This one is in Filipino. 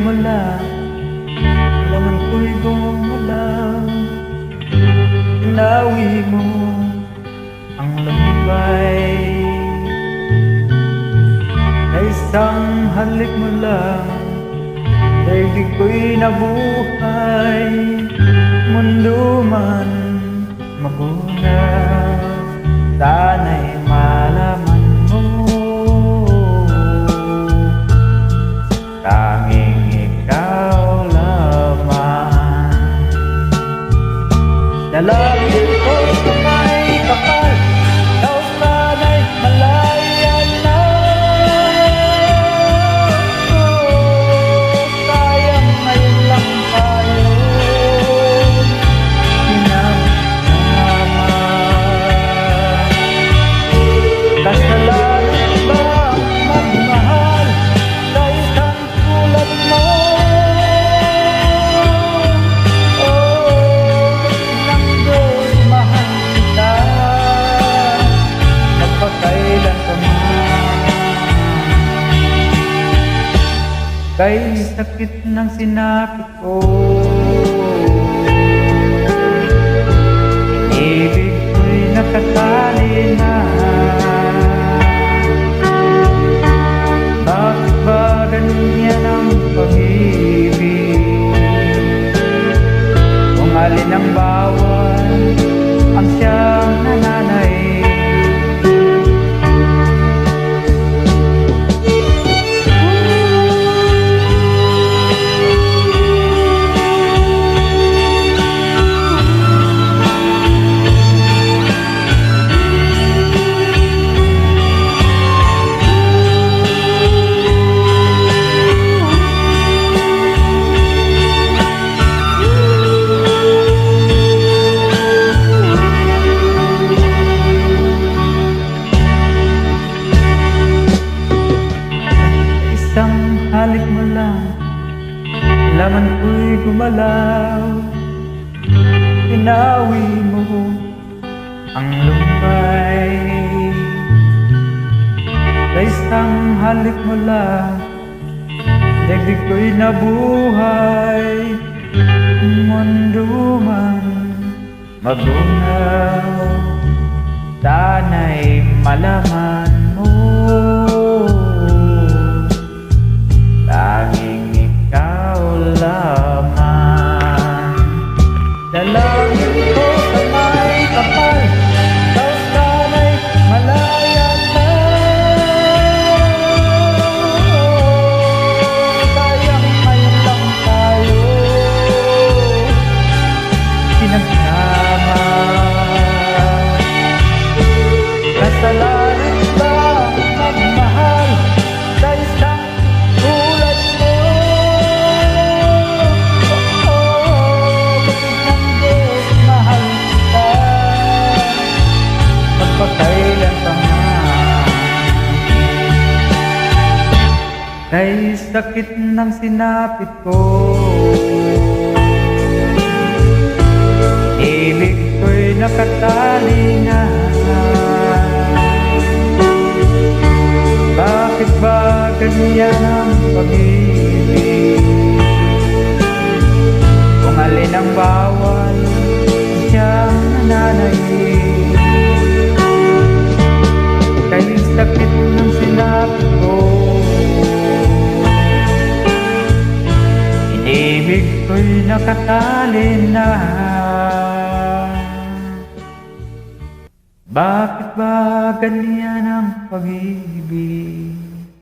mo lang, laman ko'y gumalaw. Inawi mo ang lumbay, na isang halik mo lang, daigdig ko'y nabuhay. Mundo man magunaw, sana'y malaman mo, tanging ikaw lamang. Dalangin ko sa may kapal, ikaw sana'y malaya na. Sayang ngayon lang tayo pinagsama. Kasalanan ba magmahal sa isang tulad mo? Kay sakit ng sinapit ko, ibig ko'y nakatali na. Bakit ba ganyan ang pag-ibig? Kung alin ang bawal ang siyang nananay. Halik mo lang, laman ko'y gumalaw. Inawi mo ang lumbay, sa isang halik mo lang, daigdig ko'y nabuhay. Mundo man magunaw, sana'y malaman mo, tanging ikaw lamang. Dalangin ko sa may kapal, ikaw sana'y malaya na. Sayang ngayon lang tayo pinagsama. Kasalanan ba magmahal sa isang tulad mo? Bakit ng Diyos mahal kita, magpakailan pa man. Kay sakit ng sinapit ko, ibig ko'y nakatali na. Bakit ba ganyan ang pag-ibig? Kung alin ang bawal siyang nananahimik. Kay sakit ng sinapit ko, inibig ko'y nakatali na. Bakit ba ganyan ang pag-ibig?